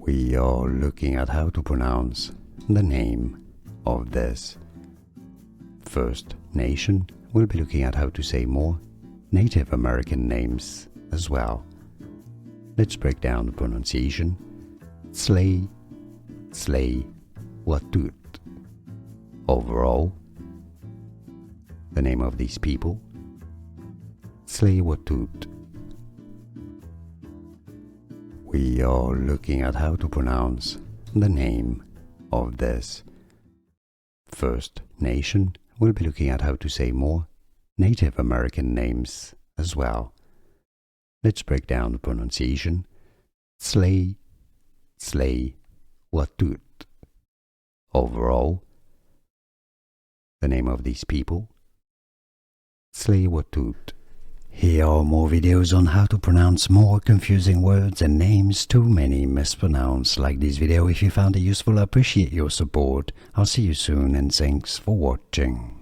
We are looking at how to pronounce the name of this First Nation. We'll be looking at how to say more Native American names as well. Let's break down the pronunciation. Tsleil-Waututh. Overall, the name of these people, Tsleil-Waututh. We are looking at how to pronounce the name of this First Nation. We'll be looking at how to say more Native American names as well. Let's break down the pronunciation. Tsleil-Waututh. Overall, the name of these people, Tsleil-Waututh. Here are more videos on how to pronounce more confusing words and names too many mispronounced. Like this video if you found it useful. I appreciate your support. I'll see you soon and thanks for watching.